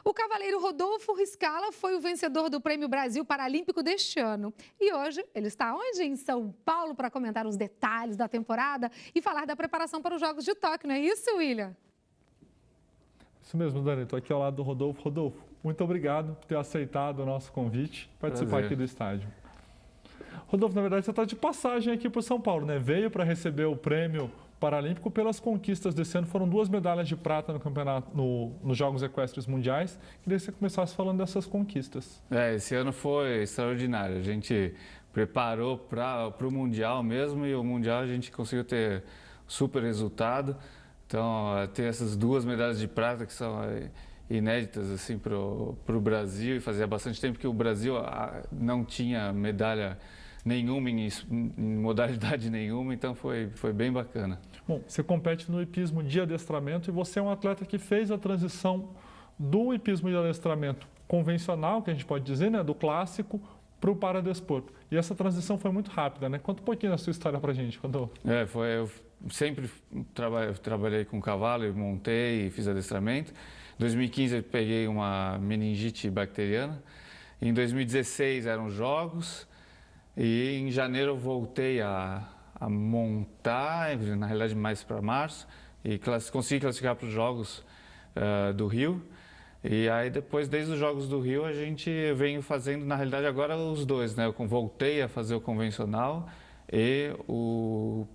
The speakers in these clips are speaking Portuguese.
O cavaleiro Rodolfo Riscala foi o vencedor do Prêmio Brasil Paralímpico deste ano. E hoje ele está onde? Em São Paulo, para comentar os detalhes da temporada e falar da preparação para os Jogos de Tóquio, não é isso, William? Isso mesmo, Dani. Estou aqui ao lado do Rodolfo. Rodolfo, muito obrigado por ter aceitado o nosso convite, participar aqui do estádio. Rodolfo, na verdade, você está de passagem aqui por São Paulo, né? Veio para receber o Prêmio Paralímpico pelas conquistas desse ano. Foram 2 medalhas de prata no campeonato, nos Jogos Equestres Mundiais. Queria que você começasse falando dessas conquistas. Esse ano foi extraordinário. A gente preparou para o Mundial mesmo e o Mundial a gente conseguiu ter super resultado. Então, ter essas 2 medalhas de prata que são inéditas assim, para o Brasil, e fazia bastante tempo que o Brasil não tinha medalha nenhuma em modalidade nenhuma, então foi bem bacana. Bom, você compete no hipismo de adestramento e você é um atleta que fez a transição do hipismo de adestramento convencional, que a gente pode dizer, né, do clássico, para o paradesporto. E essa transição foi muito rápida, né? Conta um pouquinho da sua história para a gente, Rodolfo. Eu sempre trabalhei com cavalo, montei e fiz adestramento. Em 2015 eu peguei uma meningite bacteriana. Em 2016 eram jogos. E em janeiro eu voltei a montar, na realidade mais para março, e consegui classificar para os Jogos do Rio. E aí depois, desde os Jogos do Rio, a gente vem fazendo, na realidade agora os dois, né? Eu voltei a fazer o convencional e o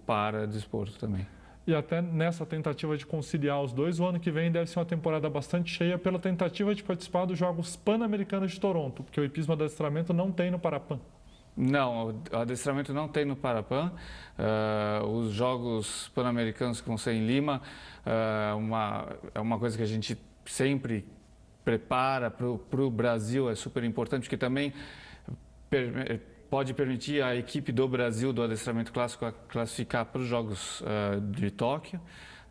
paradesporto também. E até nessa tentativa de conciliar os dois, o ano que vem deve ser uma temporada bastante cheia pela tentativa de participar dos Jogos Pan-Americanos de Toronto, porque o hipismo de adestramento não tem no Parapan. Não, o adestramento não tem no Parapan. Os Jogos Pan-Americanos que vão ser em Lima é uma coisa que a gente sempre prepara para o Brasil, é super importante, porque também pode permitir à equipe do Brasil do adestramento clássico a classificar para os Jogos de Tóquio,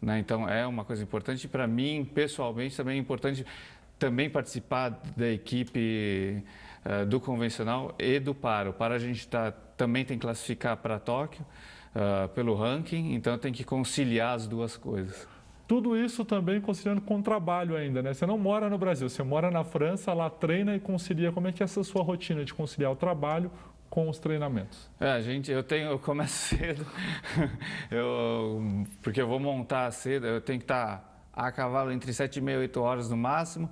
né? Então é uma coisa importante. Para mim, pessoalmente, também é importante também participar da equipe do convencional e do para. O para a gente também tem que classificar para Tóquio pelo ranking, então tem que conciliar as duas coisas. Tudo isso também conciliando com o trabalho ainda, né? Você não mora no Brasil, você mora na França, lá treina e concilia. Como é que é essa sua rotina de conciliar o trabalho com os treinamentos? Eu começo cedo, porque eu vou montar cedo, eu tenho que estar a cavalo entre 7h30 e 8 horas no máximo.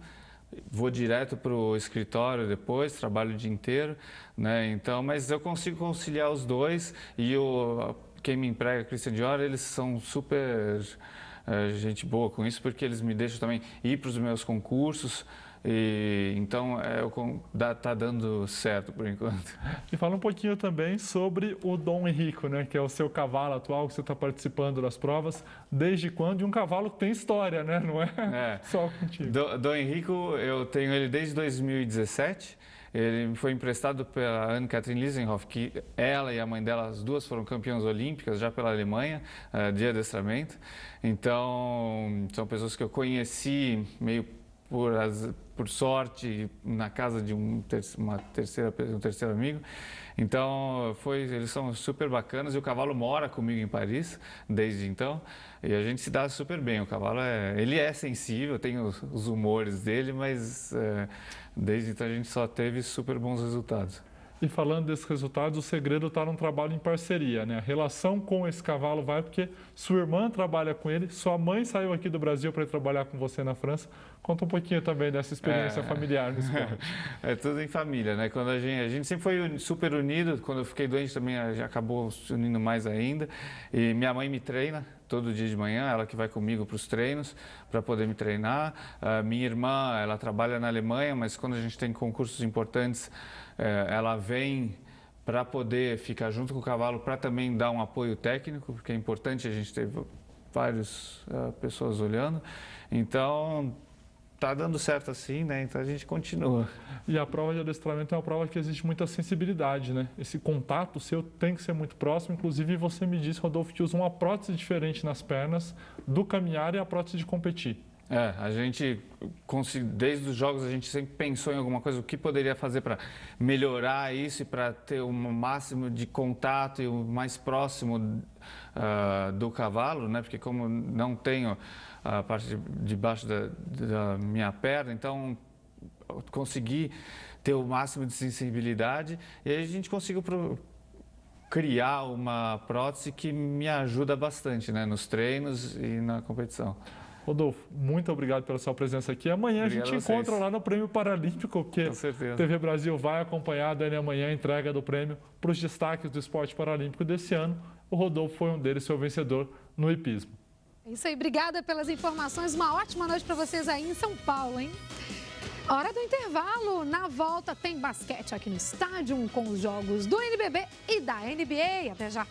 Vou direto para o escritório depois, trabalho o dia inteiro, né? Então, mas eu consigo conciliar os dois e quem me emprega, Christian Dior, eles são super gente boa com isso, porque eles me deixam também ir para os meus concursos. Então, tá dando certo por enquanto. E fala um pouquinho também sobre o Dom Henrico, né? Que é o seu cavalo atual, que você está participando das provas. Desde quando? E um cavalo que tem história, né? Não é só contigo. Dom Henrico, eu tenho ele desde 2017. Ele me foi emprestado pela Anne-Kathrin Liesenhoff, que ela e a mãe dela, as duas foram campeãs olímpicas já pela Alemanha, de adestramento. Então, são pessoas que eu conheci meio por sorte, na casa de um terceiro amigo. Então, eles são super bacanas e o cavalo mora comigo em Paris desde então. E a gente se dá super bem. O cavalo ele é sensível, tem os humores dele, mas desde então a gente só teve super bons resultados. E falando desses resultados, o segredo está num trabalho em parceria, né? A relação com esse cavalo vai porque sua irmã trabalha com ele, sua mãe saiu aqui do Brasil para ir trabalhar com você na França. Conta um pouquinho também dessa experiência familiar no esporte. É tudo em família, né? Quando a gente sempre foi super unido. Quando eu fiquei doente também já acabou se unindo mais ainda. E minha mãe me treina todo dia de manhã, ela que vai comigo para os treinos para poder me treinar. Minha irmã, ela trabalha na Alemanha, mas quando a gente tem concursos importantes, ela vem para poder ficar junto com o cavalo, para também dar um apoio técnico, porque é importante, a gente teve várias pessoas olhando. Então, tá dando certo assim, né? Então a gente continua. E a prova de adestramento é uma prova que existe muita sensibilidade, né? Esse contato seu tem que ser muito próximo. Inclusive, você me disse, Rodolfo, que usa uma prótese diferente nas pernas do caminhar e a prótese de competir. A gente, desde os jogos, a gente sempre pensou em alguma coisa, o que poderia fazer para melhorar isso e para ter o máximo de contato e o mais próximo do cavalo, né? Porque como não tenho a parte de baixo da minha perna, então consegui ter o máximo de sensibilidade e aí a gente conseguiu criar uma prótese que me ajuda bastante, né, nos treinos e na competição. Rodolfo, muito obrigado pela sua presença aqui. Amanhã a gente encontra lá no Prêmio Paralímpico, porque a TV Brasil vai acompanhar, Dani, amanhã a entrega do prêmio para os destaques do esporte paralímpico desse ano. O Rodolfo foi um deles, foi o vencedor no hipismo. É isso aí, obrigada pelas informações. Uma ótima noite para vocês aí em São Paulo, hein? Hora do intervalo. Na volta tem basquete aqui no estádio com os jogos do NBB e da NBA. Até já.